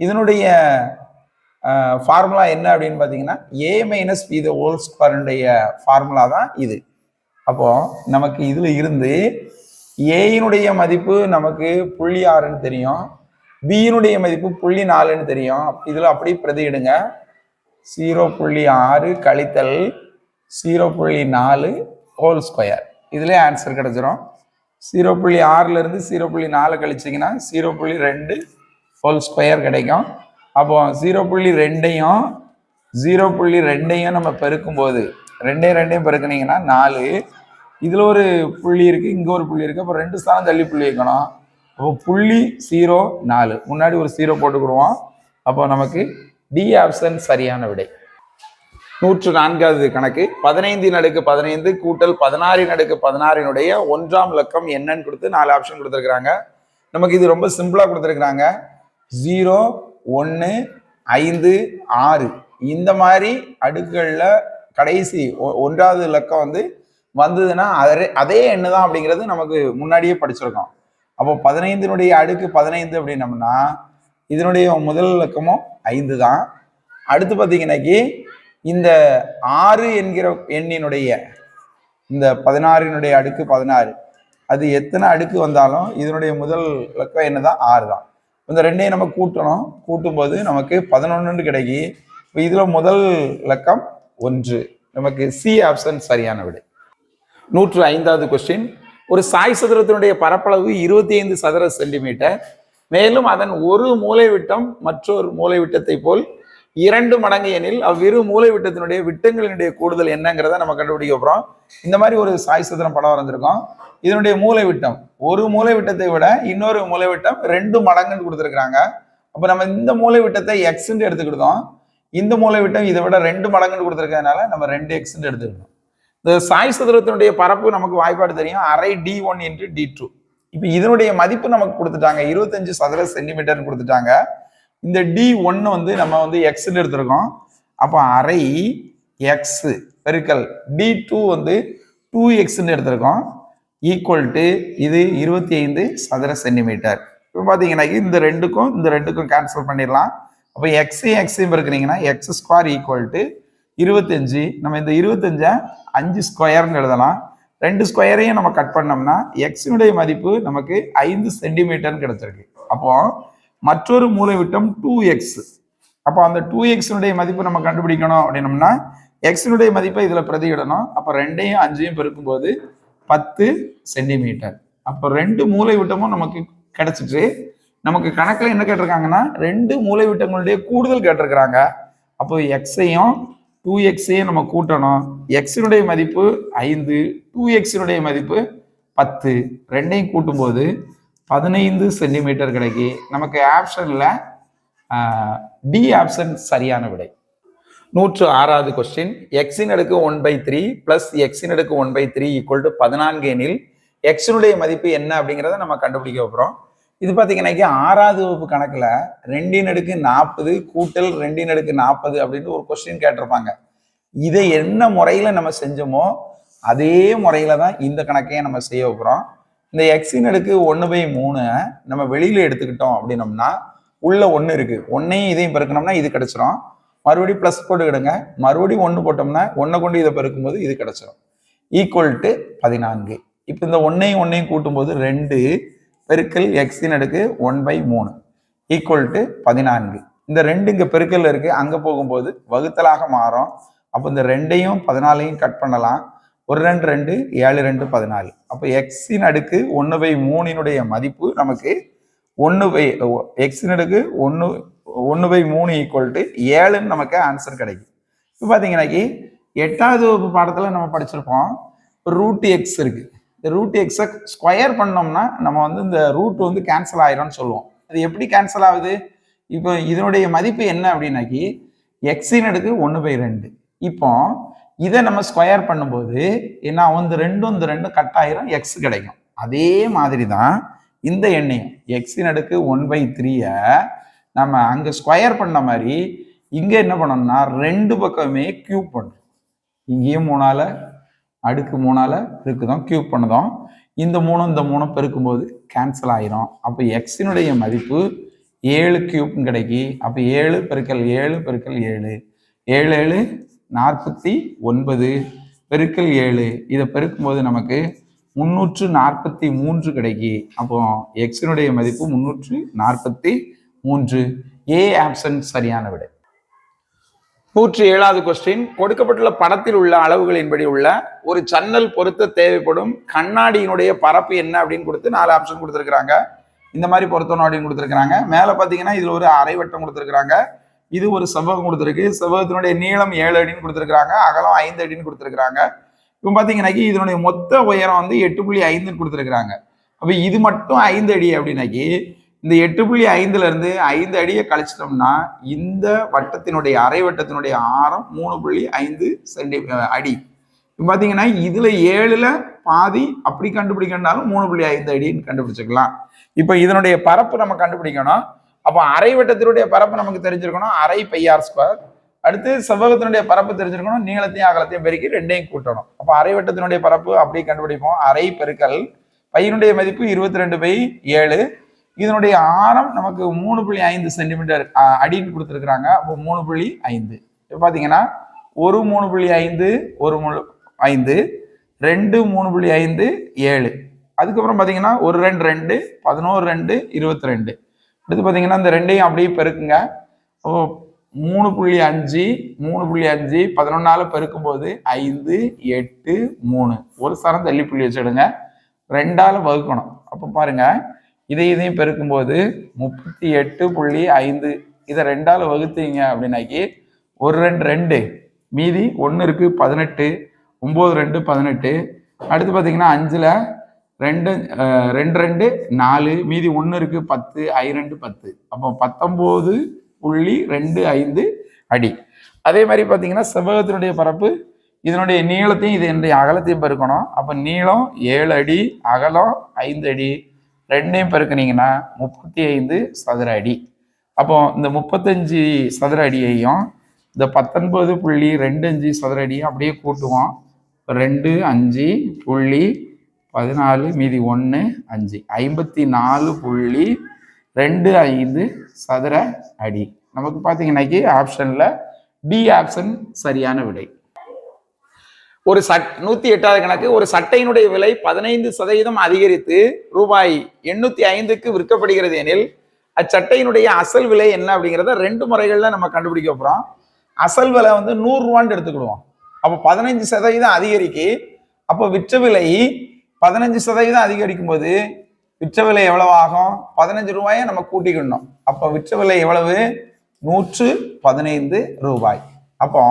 இதனுடைய ஃபார்முலா என்ன அப்படின்னு பார்த்தீங்கன்னா A minus B the whole ஸ்கொயருடைய ஃபார்முலா தான் இது. அப்போ நமக்கு இதுல இருந்து ஏயினுடைய மதிப்பு நமக்கு 0.6ன்னு தெரியும், பியினுடைய மதிப்பு 0.4ன்னு தெரியும். இதுல அப்படியே பிரதியிடுங்க. 0.6 கழித்தல் 0.4 ஹோல் ஸ்கொயர், இதுல ஆன்சர் கிடைச்சிரும். 0.6ல இருந்து 0.4 கழிச்சிங்கன்னா 0.2 ஹோல் ஸ்கொயர் கிடைக்கும். அப்போ 0.2யும் 0.2யும் நம்ம பெருக்கும் போது 2 பெருக்குனீங்கன்னா 4, இதுல ஒரு புள்ளி இருக்கு, இங்க ஒரு புள்ளி இருக்கு, அப்போ 2 ஸ்தானம் தள்ளி புள்ளி வைக்கணும். அப்போ 0.04 முன்னாடி ஒரு 0 போட்டுக்கிடுவோம். அப்போ நமக்கு டி ஆப்ஷன் சரியான விடை. 104வது கணக்கு, 15 கூட்டல் 16 1ஆம் இலக்கம் என்னன்னு கொடுத்து 4 ஆப்ஷன் கொடுத்துருக்காங்க. நமக்கு இது ரொம்ப சிம்பிளா கொடுத்துருக்காங்க. 0 1 5 6 இந்த மாதிரி அடுக்குகள்ல கடைசி 1வது இலக்கம் வந்து வந்ததுன்னா அதே எண்ணு தான் அப்படிங்கிறது நமக்கு முன்னாடியே படிச்சிருக்கோம். அப்போ 15 அடுக்கு 15 அப்படின்னம்னா இதனுடைய முதல் இலக்கமும் 5 தான். அடுத்து பார்த்தீங்கன்னாக்கி இந்த 6 என்கிற எண்ணினுடைய இந்த 16 அடுக்கு 16 அது எத்தனை அடுக்கு வந்தாலும் இதனுடைய முதல் இலக்கம் என்னதான் 6 தான். இந்த ரெண்டையும் நம்ம கூட்டணும். கூட்டும்போது நமக்கு 11 கிடைக்கி. இப்போ இதுல முதல் இலக்கம் 1, நமக்கு சி ஆப்ஷன் சரியான விடை. 105வது கொஸ்டின், ஒரு சாய் சதுரத்தினுடைய பரப்பளவு 25 சதுர சென்டிமீட்டர், மேலும் அதன் ஒரு மூலை விட்டம் மற்றொரு மூலை விட்டத்தை போல் 2 மடங்கு எனில் அவ்விரு மூலை விட்டத்தினுடைய விட்டங்களினுடைய கூடுதல் என்னங்கிறத நம்ம கண்டுபிடிக்க போறோம். இந்த மாதிரி ஒரு சாய் சதுரம் படம் வரைஞ்சிருக்கோம். இதனுடைய மூலை விட்டம் ஒரு மூலை விட்டத்தை விட இன்னொரு மூலை விட்டம் 2 மடங்குன்னு கொடுத்துருக்காங்க. அப்ப நம்ம இந்த மூலை விட்டத்தை எக்ஸ்ன்னு எடுத்துக்கிட்டோம், இந்த மூலை விட்டம் இதை விட 2 மடங்குன்னு கொடுத்துருக்கிறதுனால நம்ம 2x எடுத்துக்கணும். இந்த சாய் சதுரத்தினுடைய பரப்பு நமக்கு வாய்ப்பாடு தெரியும், அரை d1 × d2. இப்போ இதனுடைய மதிப்பு நமக்கு கொடுத்துட்டாங்க, 25 சதுர சென்டிமீட்டர் கொடுத்துட்டாங்க. இந்த d1 வந்து நம்ம வந்து எக்ஸ்ன்னு எடுத்திருக்கோம். அப்போ அரை எக்ஸ் பெருக்கல் d2 வந்து 2xன்னு எடுத்திருக்கோம், ஈக்குவல் டு இது 25 சதுர சென்டிமீட்டர். இப்போ பார்த்தீங்கன்னா இந்த ரெண்டுக்கும் கேன்சல் பண்ணிடலாம். அப்போ எக்ஸையும் பெருக்கிறீங்கன்னா எக்ஸ் ஸ்கொயர் ஈக்குவல் டு 25. நம்ம இந்த 25 5 ஸ்கொயர்னு எழுதலாம். 2 ஸ்கொயரையும் நம்ம கட் பண்ணோம்னா எக்ஸினுடைய மதிப்பு நமக்கு 5 சென்டிமீட்டர்னு கிடைச்சிருக்கு. அப்போ மற்றொரு மூலை விட்டம் 2x. அப்போ அந்த 2xனுடைய மதிப்பு நம்ம கண்டுபிடிக்கணும் அப்படின்னம்னா எக்ஸினுடைய மதிப்பை இதுல பிரதியிடணும். அப்போ 2ஐயும் 5ஐயும் பெருக்கும்போது 10 சென்டிமீட்டர். அப்போ 2 மூலை விட்டமும் நமக்கு கிடைச்சிட்டு, நமக்கு கணக்குல என்ன கேட்டிருக்காங்கன்னா 2 மூலை விட்டங்களுடைய கூடுதல் கேட்டிருக்கிறாங்க. அப்போ எக்ஸையும் 2xையும் நம்ம கூட்டணும். எக்ஸினுடைய மதிப்பு 5, 2xனுடைய மதிப்பு 10, ரெண்டையும் கூட்டும்போது 15 சென்டிமீட்டர் கிடைக்கி. நமக்கு ஆப்ஷன்ல டி ஆப்ஷன் சரியான விடை. 106வது question, x⁻³ 1/3 plus x⁻³ 1/3 equal to 14 எனில் எக்ஸினுடைய மதிப்பு என்ன அப்படிங்கிறத நம்ம கண்டுபிடிக்க போகிறோம். இது பார்த்தீங்கன்னா 6வது வகுப்பு கணக்குல 2⁻40 கூட்டல் 2⁻40 அப்படின்னு ஒரு கொஸ்டின் கேட்டிருப்பாங்க. இதை என்ன முறையில நம்ம செஞ்சோமோ அதே முறையில தான் இந்த கணக்கையும் நம்ம செய்ய போகிறோம். இந்த x⁻³ 1/3 நம்ம வெளியில எடுத்துக்கிட்டோம் அப்படின்னோம்னா உள்ள 1 இருக்கு, 1ஐயும் இதையும் பெருக்கணும்னா இது கிடைச்சிரும். மறுபடியும் பிளஸ் போட்டுக்கிடுங்க, மறுபடியும் 1 போட்டோம்னா 1 கொண்டு இதை பெருக்கும்போது இது கிடைச்சிரும், ஈக்குவல் டு 14. இப்போ இந்த 1ஐயும் கூட்டும்போது 2 பெருக்கல் x⁻³ 1/3 ஈக்குவல் டு 14. இந்த 2 இங்க பெருக்கல் இருக்கு, அங்க போகும்போது வகுத்தலாக மாறும். அப்போ இந்த 2ஐயும் 14ஐயும் கட் பண்ணலாம். ஒரு 2 2 7 2 14. அப்போ எக்ஸின் அடுக்கு 1/3 மதிப்பு நமக்கு 1 எக்ஸின் அடுக்கு 1/3 ஈக்குவல் டு 7ன்னு நமக்கு ஆன்சர் கிடைக்கும். இப்போ பார்த்தீங்கன்னாக்கி 8வது வகுப்பு பாடத்தில் நம்ம படிச்சிருப்போம் ரூட் எக்ஸ் இருக்கு. இந்த ரூட் எக்ஸை ஸ்கொயர் பண்ணோம்னா நம்ம வந்து இந்த ரூட் வந்து கேன்சல் ஆயிரும்னு சொல்லுவோம். அது எப்படி கேன்சல் ஆகுது? இப்போ இதனுடைய மதிப்பு என்ன அப்படின்னாக்கி எக்ஸின் அடுக்கு 1/2. இப்போ இதை நம்ம ஸ்கொயர் பண்ணும்போது என்ன வந்து ரெண்டும் கட் ஆயிரும், எக்ஸ் கிடைக்கும். அதே மாதிரி தான் இந்த எண்ணையும் எக்ஸின் அடுக்கு 1/3 நம்ம அங்க ஸ்கொயர் பண்ண மாதிரி இங்க என்ன பண்ணோம்னா 2 பக்கமே கியூப் பண்ணும். இங்கேயும் 3ஆல அடுக்கு 3ஆல இருக்குதும் கியூப் பண்ணதும் இந்த 3 பெருக்கும்போது கேன்சல் ஆயிரும். அப்போ எக்ஸினுடைய மதிப்பு 7 கியூப்னு கிடைக்கி. அப்போ 7 பெருக்கல் 7 பெருக்கல் 7 7 49 பெருக்கல் 7 இதை பெருக்கும்போது நமக்கு 343 கிடைக்கி. அப்போ எக்ஸினுடைய மதிப்பு 343. ஏ ஆப்ஷன் சரியான விடை. 107வது கொஸ்டின். கொடுக்கப்பட்டுள்ள படத்தில் உள்ள அளவுகளின்படி உள்ள ஒரு சன்னல் பொருத்த தேவைப்படும் கண்ணாடியினுடைய பரப்பு என்ன அப்படின்னு கொடுத்து 4 ஆப்ஷன் கொடுத்துருக்காங்க. இந்த மாதிரி பொருத்தணும் அப்படின்னு கொடுத்துருக்காங்க. மேல பாத்தீங்கன்னா இதுல ஒரு அரை வட்டம் கொடுத்துருக்காங்க. இது ஒரு செவ்வகம் கொடுத்துருக்கு. செவ்வகத்தினுடைய நீளம் 7 அடின்னு கொடுத்துருக்காங்க, அகலம் 5 அடின்னு கொடுத்துருக்காங்க. இப்போ பாத்தீங்கன்னாக்கி இதனுடைய மொத்த உயரம் வந்து 8.5 கொடுத்துருக்காங்க. அப்ப இது மட்டும் 5 அடி அப்படின்னாக்கி இந்த 8.5ல இருந்து 5 அடியை கழிச்சிட்டோம்னா இந்த வட்டத்தினுடைய அரை வட்டத்தினுடைய ஆரம் 3.5 அடி. இப்போ பாத்தீங்கன்னா இதுல 7ல பாதி அப்படி கண்டுபிடிக்கணும்னாலும் 3.5 அடின்னு கண்டுபிடிச்சிக்கலாம். இப்போ இதனுடைய பரப்பு நம்ம கண்டுபிடிக்கணும். அப்போ அரை வட்டத்தினுடைய பரப்பு நமக்கு தெரிஞ்சிருக்கணும், அரை πr². அடுத்து செவ்வகத்தினுடைய பரப்பு தெரிஞ்சிருக்கணும், நீளத்தையும் அகலத்தையும் பெருக்கி 2ஐயும் கூட்டணும். அப்போ அரை வட்டத்தினுடைய பரப்பு அப்படியே கண்டுபிடிப்போம். அரை பெருக்கல் பையனுடைய மதிப்பு 22/7. இதனுடைய ஆரம் நமக்கு 3.5 சென்டிமீட்டர் அடின்னு கொடுத்துருக்குறாங்க. அப்போ 3.5. இப்போ பார்த்தீங்கன்னா ஒரு 3.5 ஒரு 5 2 3.5 7. அதுக்கப்புறம் பார்த்தீங்கன்னா ஒரு 2 2 11 2 22. அடுத்து பார்த்தீங்கன்னா இந்த 2ஐயும் அப்படியே பெருக்குங்க. 3.5 3.5 11ஆல பெருக்கும்போது 5 8 3. ஒரு சரம் தள்ளி புள்ளி வச்சுடுங்க, 2ஆல வகுக்கணும். அப்போ பாருங்க இதையும் பெருக்கும்போது 38.5. இதை 2ஆல வகுத்தீங்க அப்படின்னாக்கி ஒரு 2 2 மீதி 1 இருக்கு 18 9 2 18. அடுத்து பார்த்தீங்கன்னா 5ல 2 2 4 மீதி 1 இருக்கு 10 2 10. அப்போ 19.25 அடி. அதே மாதிரி பார்த்தீங்கன்னா செவ்வகத்தினுடைய பரப்பு இதனுடைய நீளத்தையும் இதனுடைய அகலத்தையும் பெருக்கணும். அப்போ நீளம் 7 அடி, அகலம் 5 அடி, 2ஐயும் பெருக்கினீங்கன்னா 35 சதுர அடி. அப்போ இந்த 35 சதுர அடியையும் இந்த 19.25 சதுர அடியும் அப்படியே கூட்டுவோம். 2 5.14 மீதி 1 5 54.25 சதுர அடி. நமக்கு பார்த்தீங்கன்னாக்கி ஆப்ஷன்ல டி ஆப்ஷன் சரியான விடை. ஒரு 108வது கணக்கு. ஒரு சட்டையினுடைய விலை 15% அதிகரித்து ரூபாய் 805க்கு விற்கப்படுகிறது எனில் அச்சட்டையினுடைய அசல் விலை என்ன அப்படிங்கிறத 2 முறைகள்ல நம்ம கண்டுபிடிக்க போறோம். அசல் விலை வந்து 100 ரூபான்னு எடுத்துக்கிடுவோம். அப்போ 15% அதிகரிக்கு. அப்போ விற்ற விலை 15% அதிகரிக்கும் போது விற்ற விலை எவ்வளவு ஆகும்? 15 ரூபாயை நம்ம கூட்டிக்கணும். அப்போ விற்ற விலை எவ்வளவு? 115 ரூபாய். அப்போ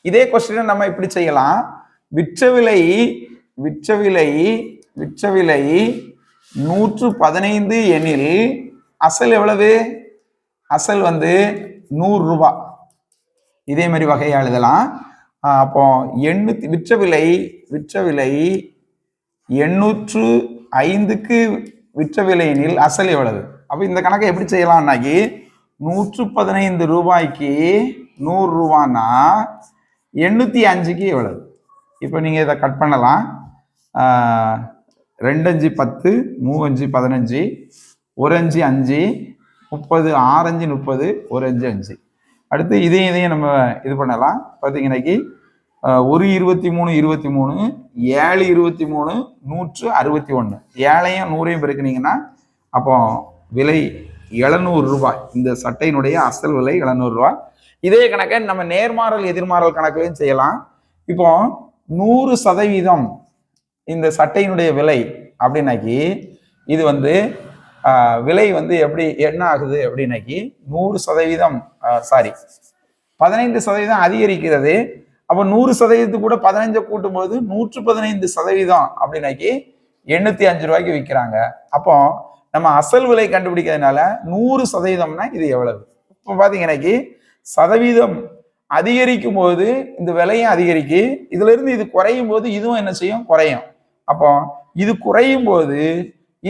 இதே கொஸ்டினை நம்ம இப்படி செய்யலாம். விற்ற விலை 115 எனில் அசல் எவ்வளவு? அசல் வந்து 100 ரூபாய். இதே மாதிரி வகையா எழுதலாம். அப்போ விற்ற விலை 805க்கு விற்ற விலை எனில் அசல் எவ்வளவு? அப்போ இந்த கணக்கை எப்படி செய்யலாம்னாக்கி 115 ரூபாய்க்கு 100 ரூபான்னா 805க்கு எவ்வளவு? இப்போ நீங்கள் இதை கட் பண்ணலாம். 2 5 10 3 5 15 1 5 5 30 6 5 30 1 5 5. அடுத்து இதையும் நம்ம இது பண்ணலாம். பார்த்தீங்கன்னாக்கி 1 23 23 7 23 161. 7ஐயும் 100ஐயும் பெருக்கினீங்கன்னா அப்போ விலை 700 ரூபாய். இந்த சட்டையினுடைய அசல் விலை 700 ரூபாய். இதே கணக்கை நம்ம நேர்மாறல் எதிர்மாறல் கணக்குலையும் செய்யலாம். இப்போ 100% இந்த சட்டையினுடைய விலை அப்படின்னாக்கி இது வந்து விலை வந்து எப்படி என்ன ஆகுது அப்படின்னாக்கி 100% சாரி 15% அதிகரிக்கிறது. அப்போ 100% கூட 15 கூட்டும் போது 115% அப்படின்னாக்கி 805 ரூபாய்க்கு விற்கிறாங்க. அப்போ நம்ம அசல் விலை கண்டுபிடிக்கிறதுனால 100%னா இது எவ்வளவு? இப்போ பாத்தீங்கன்னாக்கி சதவீதம் அதிகரிக்கும் போது இந்த விலையும் அதிகரிக்கு, இதுல இருந்து இது குறையும் போது இதுவும் என்ன செய்யும்? குறையும். அப்போ இது குறையும் போது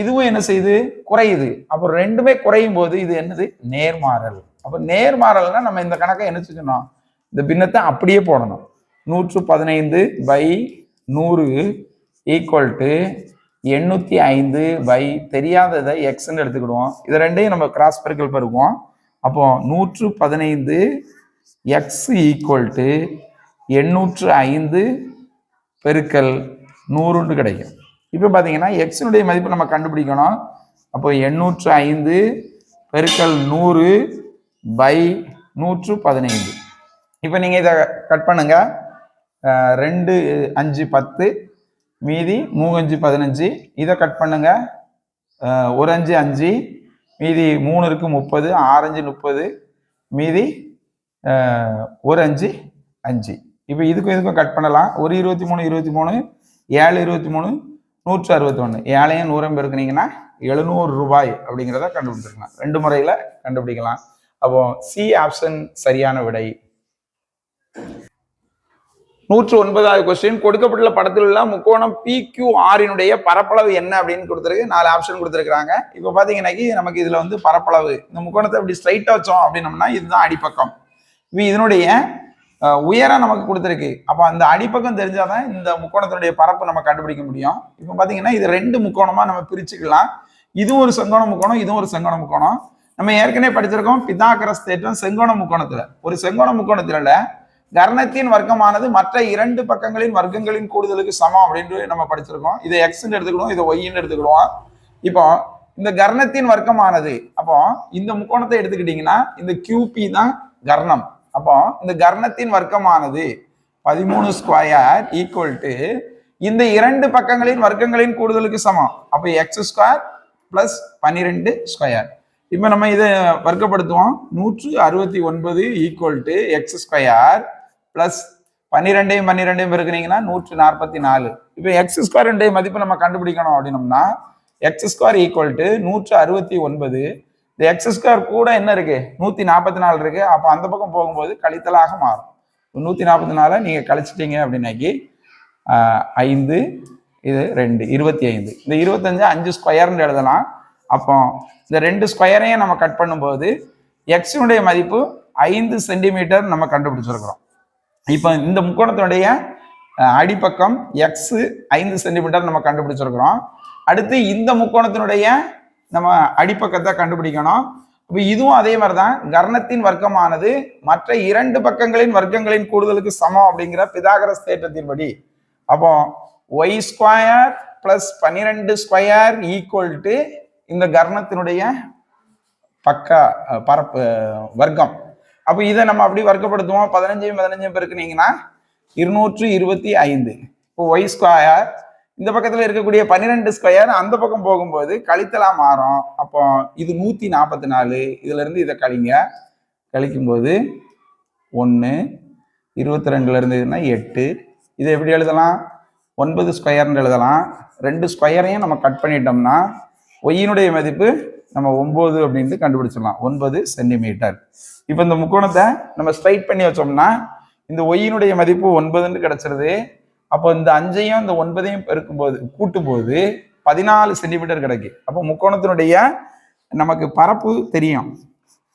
இதுவும் என்ன செய்யுது? குறையுது. அப்போ ரெண்டுமே குறையும் போது இது என்னது? நேர்மாறல். அப்போ நேர்மாறல்னா நம்ம இந்த கணக்கை என்ன செஞ்சோம்? இந்த பின்னத்தை அப்படியே போடணும். 115/100 ஈக்குவல் டு 805 தெரியாததை எக்ஸ்ன்னு எடுத்துக்கிடுவோம். இதை ரெண்டையும் நம்ம கிராஸ் பெருக்கல் பெருக்குவோம். அப்போ 115 எக்ஸ் ஈக்குவல் டு 805 பெருக்கல் 100 கிடைக்கும். இப்போ பார்த்தீங்கன்னா எக்ஸினுடைய மதிப்பு நம்ம கண்டுபிடிக்கணும். அப்போ 805 பெருக்கல் 100/115. இப்போ நீங்கள் இதை கட் பண்ணுங்க. 2 5 10 மீதி 3 5 15. இதை கட் பண்ணுங்க. 1 5 5 மீதி 3 இருக்கு 30, 6 5 30 மீதி 1 5 5. இப்போ இதுக்கும் கட் பண்ணலாம். 1 23 23 7 23 161. 7ஐயும் 100 பெருக்குனீங்கன்னா 700 ரூபாய் அப்படிங்கிறத கண்டுபிடிச்சிருக்கலாம். 2 முறையில கண்டுபிடிக்கலாம். அப்போ சி ஆப்ஷன் சரியான விடை. 109வது கொஸ்டின். கொடுக்கப்பட்டுள்ள படத்தில் உள்ள முக்கோணம் PQRனுடைய பரப்பளவு என்ன அப்படின்னு கொடுத்துருக்கு. 4 ஆப்ஷன் கொடுத்துருக்காங்க. இப்போ பாத்தீங்கன்னாக்கி நமக்கு இதுல வந்து பரப்பளவு இந்த முக்கோணத்தை இப்படி ஸ்ட்ரைட்டா வச்சோம் அப்படின்னம்னா இதுதான் அடிப்பக்கம். இப்போ இதனுடைய உயரம் நமக்கு கொடுத்துருக்கு. அப்போ அந்த அடிப்பக்கம் தெரிஞ்சாதான் இந்த முக்கோணத்தினுடைய பரப்பு நம்ம கண்டுபிடிக்க முடியும். இப்போ பாத்தீங்கன்னா இது 2 முக்கோணமா நம்ம பிரிச்சுக்கலாம். இதுவும் ஒரு செங்கோண முக்கோணம், இதுவும் ஒரு செங்கோண முக்கோணம். நம்ம ஏற்கனவே படிச்சிருக்கோம் பித்தாகரஸ் தேற்றம். செங்கோண முக்கோணத்துல ஒரு செங்கோண முக்கோணத்துல கர்ணத்தின் வர்க்கமானது மற்ற 2 பக்கங்களின் வர்க்கங்களின் கூடுதலுக்கு சமம் அப்படின்னு நம்ம படிச்சிருக்கோம். இதை எக்ஸ்ன்னு எடுத்துக்கிடுவோம், இதை ஒய்ன்னு எடுத்துக்கிடுவோம். இப்போ இந்த கர்ணத்தின் வர்க்கமானது, அப்போ இந்த முக்கோணத்தை எடுத்துக்கிட்டீங்கன்னா இந்த QP தான் கர்ணம். அப்போ இந்த கர்ணத்தின் வர்க்கமானது 13 ஸ்கொயர் ஈக்குவல் டு இந்த 2 பக்கங்களின் வர்க்கங்களின் கூடுதலுக்கு சமம். அப்போ x² பிளஸ் 12 ஸ்கொயர். இப்போ நம்ம இதை வர்க்கப்படுத்துவோம். 169 ஈக்குவல் டு x² பிளஸ் 12 பெருக்குனீங்கன்னா 144. இப்போ x² மதிப்பு நம்ம கண்டுபிடிக்கணும் அப்படின்னம்னா x² ஈக்குவல் டு 169. இந்த x² கூட என்ன இருக்கு? 144 இருக்கு. அப்போ அந்த பக்கம் போகும்போது கழித்தலாக மாறும். 144 நீங்க கழிச்சிட்டீங்க அப்படின்னாக்கி 5 இது 2 25. இந்த 25 5 ஸ்கொயர்னு எழுதலாம். அப்போ இந்த 2 ஸ்கொயரையும் நம்ம கட் பண்ணும்போது எக்ஸினுடைய மதிப்பு 5 சென்டிமீட்டர் நம்ம கண்டுபிடிச்சிருக்கிறோம். இப்போ இந்த முக்கோணத்தினுடைய அடிப்பக்கம் எக்ஸ் 5 சென்டிமீட்டர் நம்ம கண்டுபிடிச்சிருக்கிறோம். அடுத்து இந்த முக்கோணத்தினுடைய நம்ம அடிப்பக்கத்தை கண்டுபிடிக்கணும். இப்போ இதுவும் அதே மாதிரிதான். கர்ணத்தின் வர்க்கமானது மற்ற 2 பக்கங்களின் வர்க்கங்களின் கூடுதலுக்கு சமம் அப்படிங்கிற பிதாகரஸ் தேற்றத்தின்படி. அப்போ y² plus 12 square equal to இந்த கர்ணத்தினுடைய பக்க பரப்பு வர்க்கம். அப்போ இதை நம்ம அப்படி வர்க்கப்படுத்துவோம். 15 பெருக்குனீங்கன்னா 225. இப்போ y² இந்த பக்கத்துல இருக்கக்கூடிய 12 ஸ்கொயர் அந்த பக்கம் போகும்போது கழித்தலா மாறும். அப்போ இது 144. இதுல இருந்து இதை கழிக்கும் போது 1 22ல இருந்து 8. இதை எப்படி எழுதலாம்? 9 ஸ்கொயர்னு எழுதலாம். 2 ஸ்கொயரையும் நம்ம கட் பண்ணிட்டோம்னா ஒய்யினுடைய மதிப்பு நம்ம 9 அப்படின்ட்டு கண்டுபிடிச்சிடலாம். 9 சென்டிமீட்டர். இப்போ இந்த முக்கோணத்தை நம்ம ஸ்ட்ரைட் பண்ணி வச்சோம்னா இந்த ஒய்யினுடைய மதிப்பு 9ன்னு கிடைச்சிருது. அப்போ இந்த 5ஐயும் இந்த 9ஐயும் பெருக்கும்போது கூட்டும்போது 14 சென்டிமீட்டர் கிடைக்கும். அப்போ முக்கோணத்தினுடைய நமக்கு பரப்பு தெரியும்.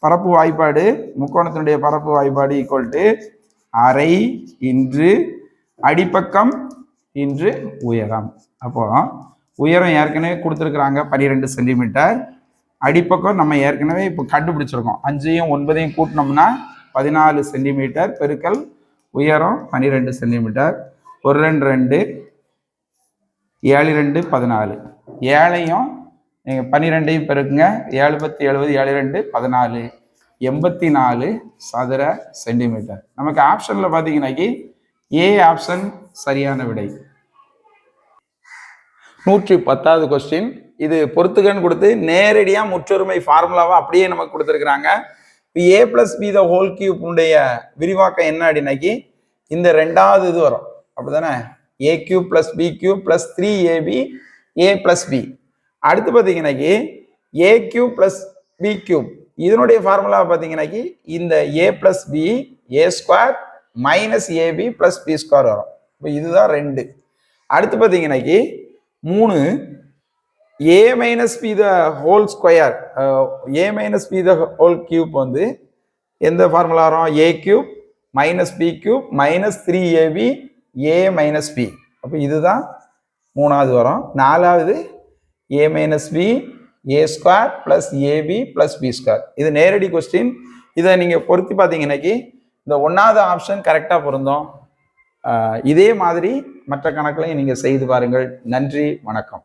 பரப்பு வாய்ப்பாடு, முக்கோணத்தினுடைய பரப்பு வாய்ப்பாடு ஈக்குவல் டு அரை இன்று அடிப்பக்கம் இன்று உயரம். அப்போ உயரம் ஏற்கனவே கொடுத்துருக்குறாங்க 12 சென்டிமீட்டர். அடிப்பக்கம் நம்ம ஏற்கனவே இப்போ கண்டுபிடிச்சிருக்கோம். 5ஐயும் 9ஐயும் கூட்டினோம்னா 14 சென்டிமீட்டர் பெருக்கல் உயரம் 12 சென்டிமீட்டர். 1 2 2 7 2 14. 7ஐயும் நீங்கள் 12ஐயும் பெருக்குங்க. 7 10 70 7 2 14 84 சதுர சென்டிமீட்டர். நமக்கு ஆப்ஷனில் பார்த்தீங்கன்னாக்கி ஏ ஆப்ஷன் சரியான விடை. 110வது கொஸ்டின். இது பொறுத்துக்கன்னு கொடுத்து நேரடியா முற்றொருமை ஃபார்முலாவை அப்படியே நமக்கு கொடுத்துருக்குறாங்க. A plus B the whole cube உடைய விரிவாக்கம் என்ன அப்படின்னாக்கி இந்த ரெண்டாவது இது வரும், அப்படிதானே? A cube plus B cube plus 3ab A plus B. அடுத்து பார்த்தீங்கன்னாக்கி A cube plus B cube இதனுடைய ஃபார்முலா பார்த்தீங்கன்னாக்கி இந்த A plus B A square minus AB plus B square வரும். இப்போ இதுதான் 2. அடுத்து பார்த்தீங்கன்னாக்கி 3 A minus B the whole square A minus B the whole cube வந்து எந்த ஃபார்முலா வரும்? A cube minus B cube minus 3ab A minus B. அப்போ இதுதான் 3வது வரும். 4வது A minus B A square plus AB plus B square. இது நேரடி கொஸ்டின். இதை நீங்கள் பொருத்தி பார்த்தீங்கன்னாக்கி இந்த 1வது ஆப்ஷன் கரெக்டாக பொருந்தும். இதே மாதிரி மற்ற கணக்குலையும் நீங்கள் செய்து பாருங்கள். நன்றி, வணக்கம்.